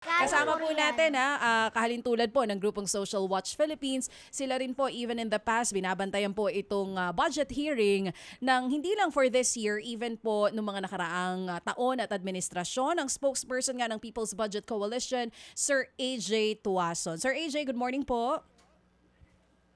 Kasama po natin kahalintulad po ng grupong Social Watch Philippines. Sila rin po even in the past binabantayan po itong budget hearing ng hindi lang for this year, even po noong mga nakaraang taon at administrasyon. Ang spokesperson nga ng People's Budget Coalition, Sir AJ Tuason. Sir AJ, good morning po.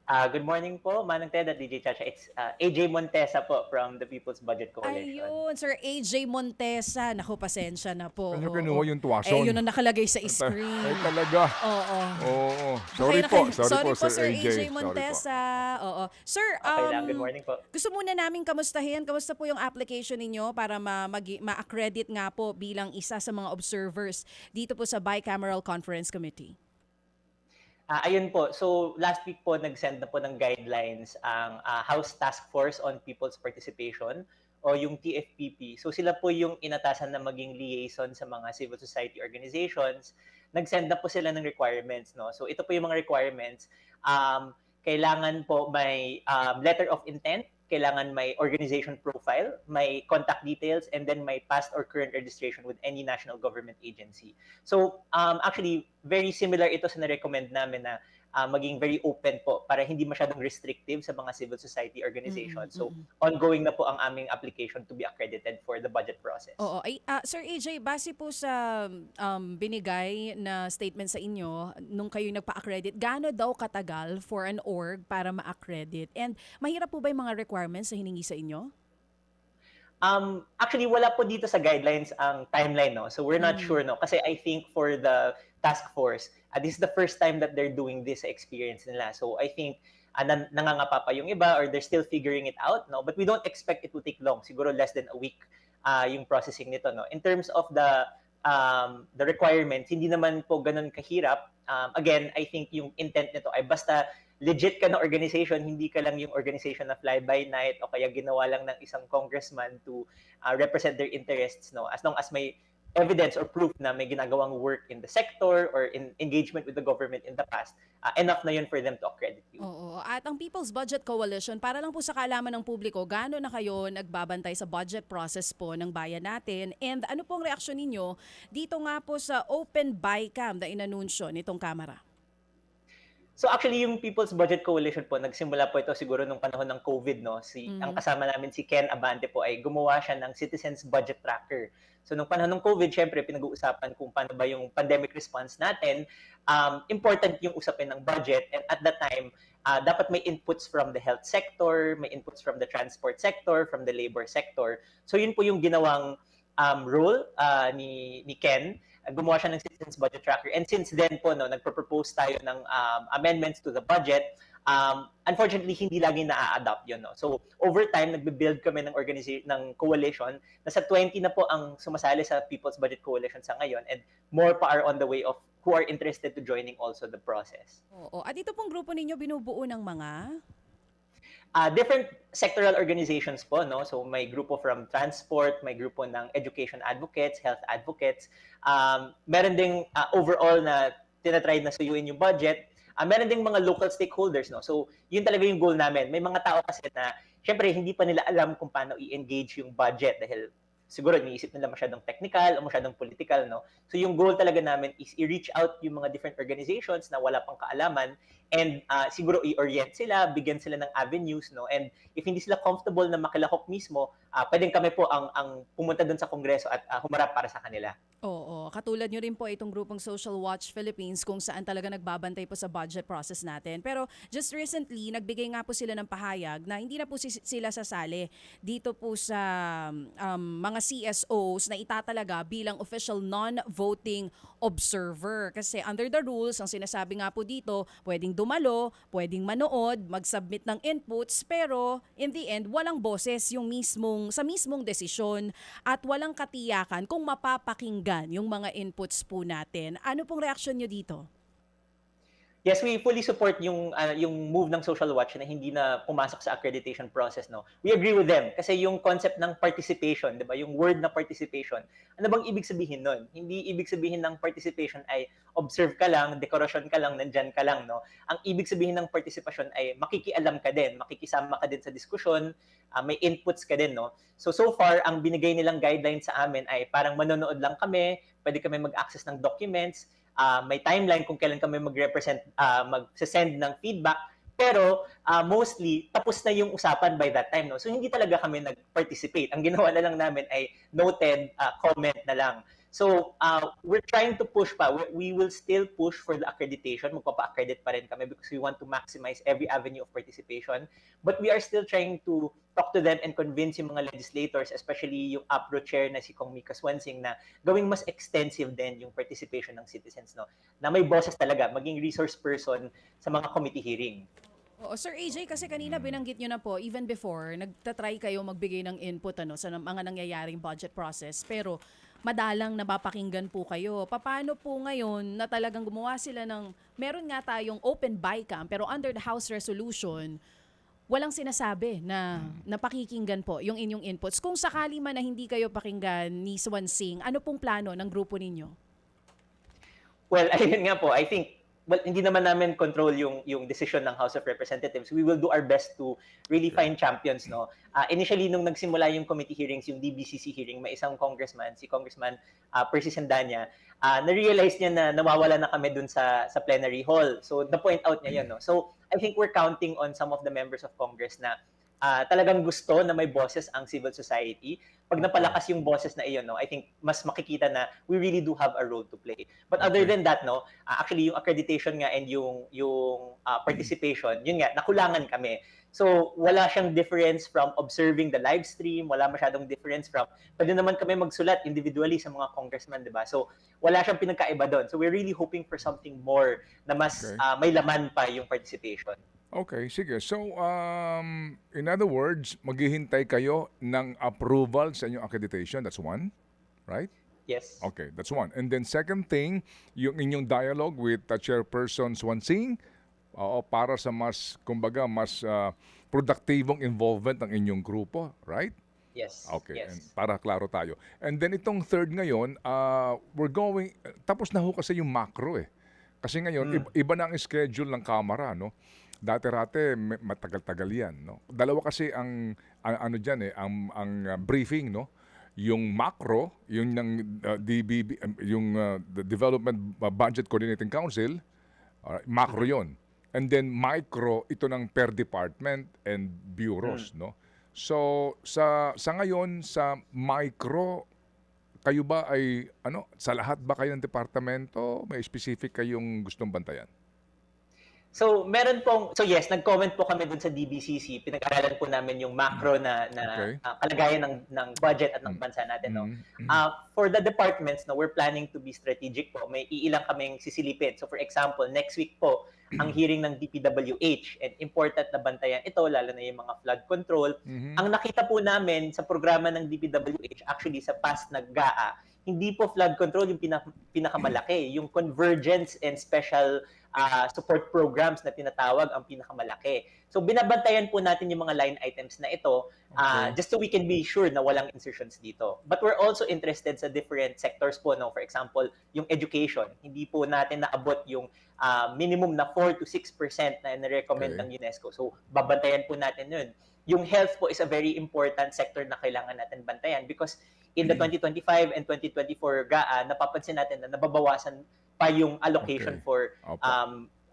Good morning po, Manang Ted at DJ Chacha. It's AJ Montesa po from the People's Budget Coalition. Ayun, Sir AJ Montesa. Naku, pasensya na po. Saan niyo Oo. kinuha yung Tuason? Yun ang nakalagay sa screen. Ay, talaga. Oo. Oo. Sorry po. Sorry po, Sir AJ. AJ Sorry po. Montesa. Oo. Sir, Okay lang, good morning po. gusto muna namin kamustahin. Kamusta po yung application ninyo para ma-accredit nga po bilang isa sa mga observers dito po sa Bicameral Conference Committee? Ayun po, so last week po nag-send na po ng guidelines ang House Task Force on People's Participation o yung TFPP. So sila po yung inatasan na maging liaison sa mga civil society organizations. Nag-send na po sila ng requirements, no? So ito po yung mga requirements. Kailangan po may letter of intent, kailangan may organization profile, may contact details, and then may past or current registration with any national government agency. So actually, very similar ito sa na-recommend namin na maging very open po para hindi masyadong restrictive sa mga civil society organizations. So ongoing na po ang aming application to be accredited for the budget process. Oo. Sir AJ, base po sa binigay na statement sa inyo nung kayo nagpa-accredit, gaano daw katagal for an org para ma-accredit? And mahirap po ba yung mga requirements na hiningi sa inyo? Actually, wala po dito sa guidelines ang timeline, no? So we're not sure, no? Kasi I think for the task force, this is the first time that they're doing this experience nila. So I think nangangapa pa yung iba or they're still figuring it out, no? But we don't expect it to take long. Siguro less than a week yung processing nito, no? In terms of the requirements, hindi naman po ganun kahirap. Again, I think yung intent nito ay basta legit ka na organization, hindi ka lang yung organization na fly-by-night o kaya ginawa lang ng isang congressman to represent their interests, no? As long as may evidence or proof na may ginagawang work in the sector or in engagement with the government in the past, enough na yun for them to accredit you. Oo. At ang People's Budget Coalition, para lang po sa kaalaman ng publiko, gaano na kayo nagbabantay sa budget process po ng bayan natin? And ano pong reaksyon ninyo dito nga po sa Open BICAM na inanunsyo nitong Kamara? So actually, yung People's Budget Coalition po, nagsimula po ito siguro nung panahon ng COVID, no? Ang kasama namin si Ken Abante po ay gumawa siya ng Citizens Budget Tracker. So nung panahon ng COVID, syempre pinag-uusapan kung paano ba yung pandemic response natin. Important yung usapin ng budget, and at that time, dapat may inputs from the health sector, may inputs from the transport sector, from the labor sector. So yun po yung ginawang role ni Ken. Gumawa siya ng Citizens Budget Tracker. And since then po, no, nagpro-propose tayo ng amendments to the budget. Unfortunately, hindi lagi na-adopt yun. No? So, over time, nagbe-build kami ng coalition. Nasa 20 na po ang sumasali sa People's Budget Coalition sa ngayon, and more pa are on the way of who are interested to joining also the process. Oo. At ito pong grupo ninyo binubuo ng mga? Different sectoral organizations po, no? So may grupo from transport, may grupo ng education advocates, health advocates. Meron ding overall na tinatry na suyuin yung budget. Meron ding mga local stakeholders, no? So yun talaga yung goal namin. May mga tao kasi na syempre hindi pa nila alam kung paano i-engage yung budget dahil siguro iniisip nila masyadong technical o masyadong political, no? So yung goal talaga namin is i-reach out yung mga different organizations na wala pang kaalaman, and siguro i-orient sila, bigyan sila ng avenues, no? And if hindi sila comfortable na makilahok mismo, pwedeng kami po ang pumunta doon sa Kongreso at humarap para sa kanila. Oo, katulad nyo rin po itong grupong Social Watch Philippines kung saan talaga nagbabantay po sa budget process natin. Pero just recently, nagbigay nga po sila ng pahayag na hindi na po sila sasali dito po sa mga CSOs na itatalaga bilang official non-voting observer. Kasi under the rules, ang sinasabi nga po dito, pwedeng dumalo, pwedeng manood, mag-submit ng inputs, pero in the end, walang boses yung sa mismong desisyon at walang katiyakan kung mapapakinggan yung mga inputs po natin. Ano pong reaksyon nyo dito? Yes, we fully support yung move ng Social Watch na hindi na pumasok sa accreditation process, no. We agree with them kasi yung concept ng participation, 'di ba? Yung word na participation. Ano bang ibig sabihin nun? Hindi ibig sabihin ng participation ay observe ka lang, dekorasyon ka lang, nandiyan ka lang, no. Ang ibig sabihin ng participation ay makikialam ka din, makikisama ka din sa diskusyon, may inputs ka din, no. So far ang binigay nilang guidelines sa amin ay parang manonood lang kami, pwede kami mag-access ng documents, may timeline kung kailan kami mag-represent, mag-send ng feedback. Pero mostly, tapos na yung usapan by that time. No? So hindi talaga kami nag-participate. Ang ginawa na lang namin ay noted, comment na lang. So we're trying to push pa. We will still push for the accreditation. Magpapa-accredit pa rin kami because we want to maximize every avenue of participation. But we are still trying to talk to them and convince yung mga legislators, especially yung APRO chair na si Kong Mika Swansing, na gawing mas extensive din yung participation ng citizens, no? Na may boses talaga, maging resource person sa mga committee hearing. Oo, Sir AJ, kasi kanina binanggit nyo na po, even before, nagtatry kayo magbigay ng input sa mga nangyayaring budget process, pero madalang napapakinggan po kayo. Paano po ngayon na talagang gumawa sila ng, meron nga tayong open buy camp, pero under the House Resolution, walang sinasabi na napakikinggan po yung inyong inputs. Kung sakali man na hindi kayo pakinggan ni Swansing, ano pong plano ng grupo ninyo? Well, ayun nga po, I think, well, hindi naman namin control yung decision ng House of Representatives. We will do our best to really find champions, no. Initially nung nagsimula yung committee hearings, yung DBCC hearing, may isang congressman, si Congressman Percy Sandanya, na-realize niya na nawawala na kami dun sa plenary hall. So na-point out niya yun, no. So I think we're counting on some of the members of Congress na talagang gusto na may boses ang civil society. Pag napalakas yung boses na iyon, no, I think mas makikita na we really do have a role to play. But other than that, no, actually yung accreditation nga and yung participation, yun nga, nakulangan kami. So wala siyang difference from observing the live stream, wala masyadong difference from, pwede naman kami magsulat individually sa mga congressman, di ba? So wala siyang pinagkaiba doon. So we're really hoping for something more na mas may laman pa yung participation. Okay, sige. So, in other words, maghihintay kayo ng approval sa inyong accreditation. That's one, right? Yes. Okay, that's one. And then second thing, yung inyong dialogue with Chairperson Swansing, para sa mas, kumbaga, mas produktibong involvement ng inyong grupo, right? Yes. Okay, Yes. and para klaro tayo. And then itong third ngayon, we're going, tapos na ho kasi yung macro eh. Kasi ngayon, iba na ang schedule ng Kamara, no? Dati-rate, matagal-tagal yan, no? Dalawa kasi ang ano diyan eh, ang briefing, no? Yung macro, yung ng DBB, yung the Development Budget Coordinating Council, macro 'yon. And then micro, ito ng per department and bureaus, no? So sa ngayon sa micro, kayo ba ay sa lahat ba kayo ng departamento, may specific kayong gustong bantayan? So yes, nag-comment po kami dun sa DBCC. Pinag-aralan po namin yung macro na kalagayan ng budget at ng bansa natin, no. For the departments, no, we're planning to be strategic po. May iilang kaming sisilipin. So for example, next week po ang hearing ng DPWH, and important na bantayan ito, lalo na yung mga flood control. Ang nakita po namin sa programa ng DPWH, actually sa past na GAA, hindi po flood control yung pinakamalaki, yung convergence and special support programs na tinatawag ang pinakamalaki. So binabantayan po natin yung mga line items na ito, just so we can be sure na walang insertions dito. But we're also interested sa different sectors po, no? For example, yung education. Hindi po natin naabot yung minimum na 4 to 6% na nirecommend ng UNESCO. So babantayan po natin yun. Yung health po is a very important sector na kailangan natin bantayan because in the 2025 and 2024 GAA, napapansin natin na nababawasan pa yung allocation for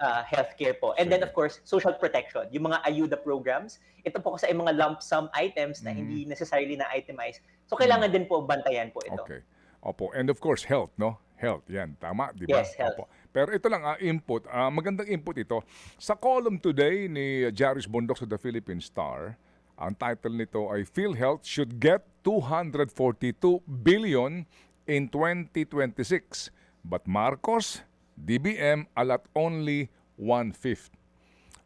healthcare po. And then of course, social protection, yung mga ayuda programs. Ito po kasi ay mga lump sum items na hindi necessarily na itemize. So kailangan din po bantayan po ito. Okay. Opo. And of course, health, no? Health, yan. Tama, di ba? Yes, health. Opo. Pero ito lang, input. Magandang input ito. Sa column today ni Jaris Bondok sa The Philippine Star, ang title nito ay PhilHealth should get 242 billion in 2026. But Marcos, DBM allot only 1/5.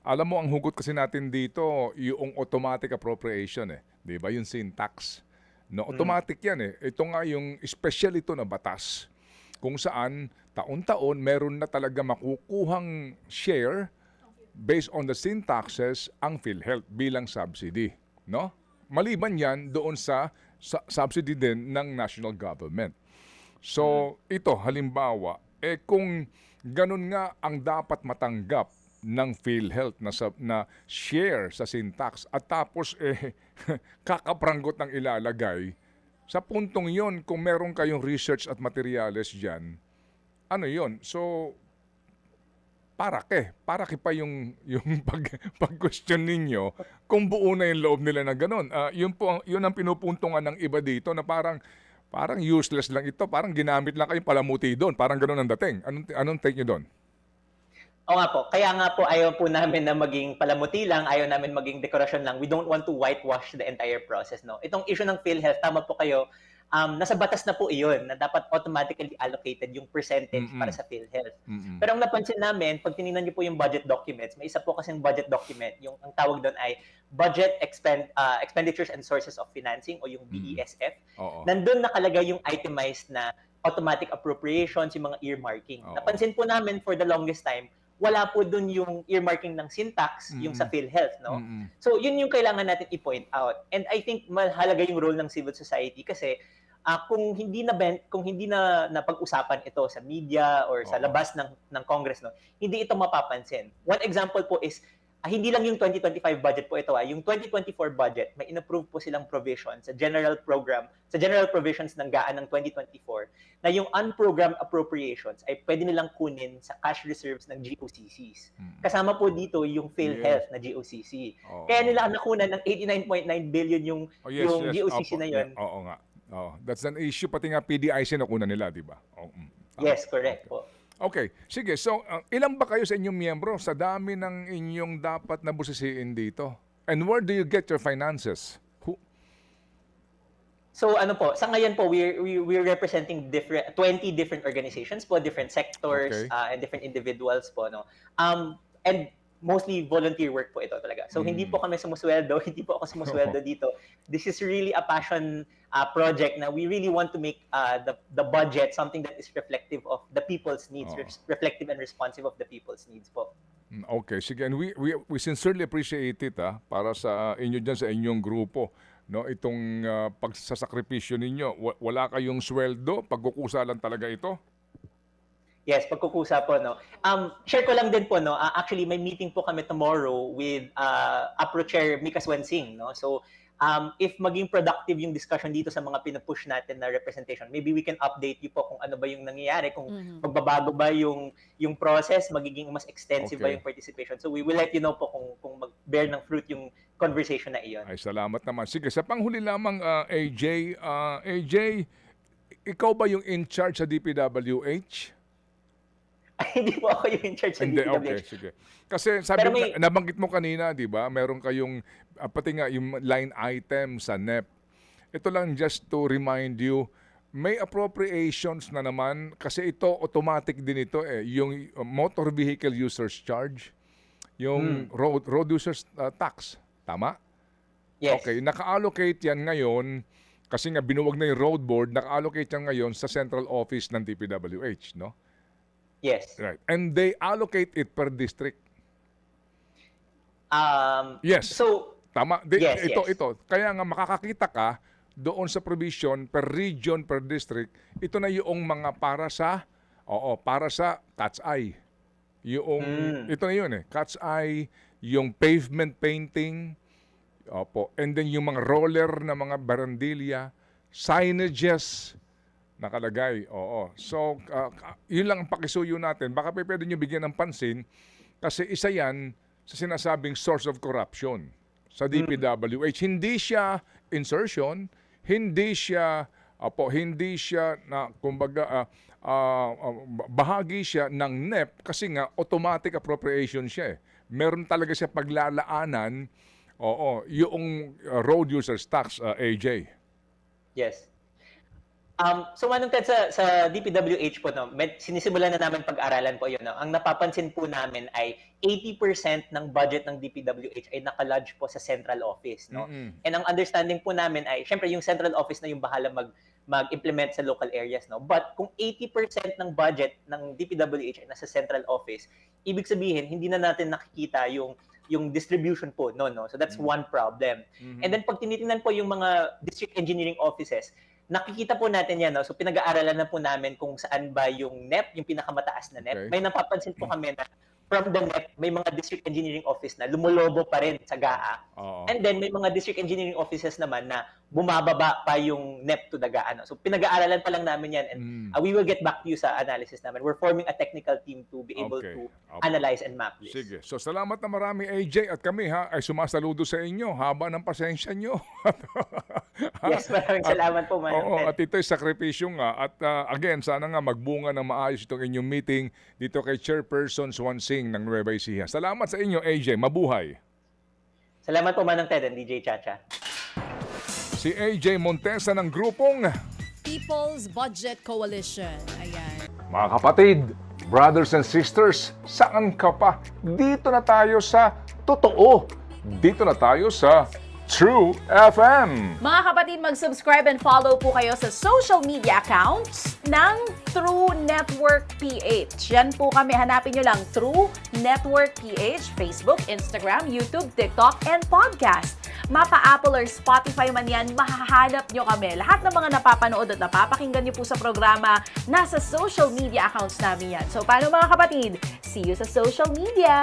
Alam mo, ang hugot kasi natin dito, yung automatic appropriation eh. Di ba? Yung syntax. No, automatic yan eh. Ito nga yung special ito na batas kung saan taon-taon meron na talaga makukuhang share based on the sin taxes ang PhilHealth bilang subsidy, no? Maliban 'yan doon sa subsidy din ng national government. So, ito halimbawa, kung ganun nga ang dapat matanggap ng PhilHealth na share sa sin tax at tapos kakapranggot ng ilalagay, sa puntong 'yon kung meron kayong research at materyales diyan, ano 'yon? So, para pa yung pag-question ninyo kung buo na yung loob nila na ganun. Yun ang pinupuntungan ng iba dito na parang useless lang ito, parang ginamit lang kayong palamuti doon, parang ganun ang dating. Anong take nyo doon? Oo nga po. Kaya nga po ayaw po namin na maging palamuti lang, ayaw namin maging dekorasyon lang. We don't want to whitewash the entire process, no. Itong issue ng PhilHealth, tama po kayo. Nasa batas na po iyon na dapat automatically allocated yung percentage para sa PhilHealth. Pero ang napansin namin, pag tinignan niyo po yung budget documents, may isa po kasing budget document, yung ang tawag doon ay Budget Expenditures and Sources of Financing o yung BESF. Nandun nakalagay yung itemized na automatic appropriations, yung mga earmarking. Napansin po namin for the longest time, wala po dun yung earmarking ng syntax, yung sa PhilHealth, no? So, yun yung kailangan natin i-point out. And I think mahalaga yung role ng civil society kasi kung hindi na napag-usapan ito sa media or sa labas ng Congress, no, hindi ito mapapansin. One example po is hindi lang yung 2025 budget po ito, yung 2024 budget, may inapprove po silang provision sa general provisions ng GAA ng 2024 na yung unprogrammed appropriations ay pwede nilang kunin sa cash reserves ng GOCCs. Kasama po dito yung PhilHealth na GOCC. Kaya nila nakunan ng 89.9 billion yung GOCC na yun. Oo nga. That's an issue, pati nga PDIC nakunan nila, di ba? Yes, correct po. Okay, sige. So, ilan ba kayo sa inyong miyembro sa dami ng inyong dapat na busisiin dito? And where do you get your finances? So ano po, sa ngayon po, we're representing 20 different organizations po, different sectors, and different individuals po, no? And mostly volunteer work po ito talaga. So hindi po kami sumusweldo, hindi po ako sumusweldo dito. This is really a passion project na we really want to make the budget something that is reflective of the people's needs, reflective and responsive of the people's needs po. Okay, sige. And we sincerely appreciate it para sa inyo dyan, sa inyong grupo. No, itong pagsasakripisyo ninyo, wala kayong sweldo, pagkukusa lang talaga ito? Yes, pagkukusa po, no. Share ko lang din po, no. Actually, may meeting po kami tomorrow with APRO Chair Mika Swensing, no. So, if maging productive yung discussion dito sa mga pinupush natin na representation, maybe we can update you po kung ano ba yung nangyayari, kung magbabago ba yung process, magiging mas extensive ba yung participation. So, we will let you know po kung mag-bear ng fruit yung conversation na iyon. Ay, salamat naman. Sige, sa panghuli lamang, AJ, ikaw ba yung in charge sa DPWH? Hindi po ako yung in charge sa DPWH. Okay, sige. Kasi sabi nabanggit mo kanina, di ba? Meron kayong, pati nga yung line item sa NEP. Ito lang just to remind you, may appropriations na naman kasi ito automatic din ito yung motor vehicle users charge, yung road users tax. Tama? Yes. Okay, naka-allocate yan ngayon kasi nga binuwag na yung road board, naka-allocate yan ngayon sa central office ng DPWH, no? Yes. Right. And they allocate it per district. Yes. So, tama. yes. Ito. Kaya nga makakakita ka doon sa provision per region, per district. Ito na yung mga para sa cat's eye. Ito na yun cat's eye, yung pavement painting, and then yung mga roller na mga barandilya, signages, nakalagay. So, yun lang ang pakisuyo natin. Baka pwede nyo bigyan ng pansin kasi isa yan sa sinasabing source of corruption sa DPWH. Hindi siya insertion, hindi siya na kumbaga bahagi siya ng NEP kasi nga automatic appropriation siya Meron talaga siya paglalaanan yung road users tax, AJ. Yes. So Manong Ted, sa DPWH po, no, sinisimulan na namin pag-aralan po yun. No? Ang napapansin po namin ay 80% ng budget ng DPWH ay nakalodge po sa central office. No? And ang understanding po namin ay, syempre yung central office na yung bahala mag-implement sa local areas, no? But kung 80% ng budget ng DPWH ay nasa central office, ibig sabihin hindi na natin nakikita yung distribution po, no. So that's one problem. And then pag tinitingnan po yung mga district engineering offices, nakikita po natin yan, no? So pinag-aaralan na po namin kung saan ba yung NEP, yung pinakamataas na NEP. Okay. May napapansin po kami na from the NEP, may mga district engineering office na lumolobo pa rin sa GAA. Oo. And then may mga district engineering offices naman na bumababa pa yung NEP to the GAA. No? So pinag-aaralan pa lang namin yan, and we will get back to you sa analysis namin. We're forming a technical team to be able Okay. to Opo. analyze and map this. Sige. So salamat na marami AJ, at kami ay sumasaludo sa inyo. Haba ng pasensya nyo. Yes, maraming salamat po, Manong Oo, Ted. at ito'y sakripisyo nga. At again, sana nga magbunga ng maayos itong inyong meeting dito kay Chairperson Swansing ng Nueva Ecija. Salamat sa inyo, AJ. Mabuhay. Salamat po, Manong Ted and DJ Chacha. Si AJ Montesa ng grupong People's Budget Coalition. Ayan. Mga kapatid, brothers and sisters, saan ka pa? Dito na tayo sa totoo. Dito na tayo sa True FM. Mga kapatid, mag-subscribe and follow po kayo sa social media accounts ng True Network PH. Yan po kami. Hanapin nyo lang True Network PH, Facebook, Instagram, YouTube, TikTok, and podcast. Mapa Apple or Spotify man yan, mahahanap nyo kami. Lahat ng mga napapanood at napapakinggan nyo po sa programa, nasa social media accounts namin yan. So, paano mga kapatid? See you sa social media!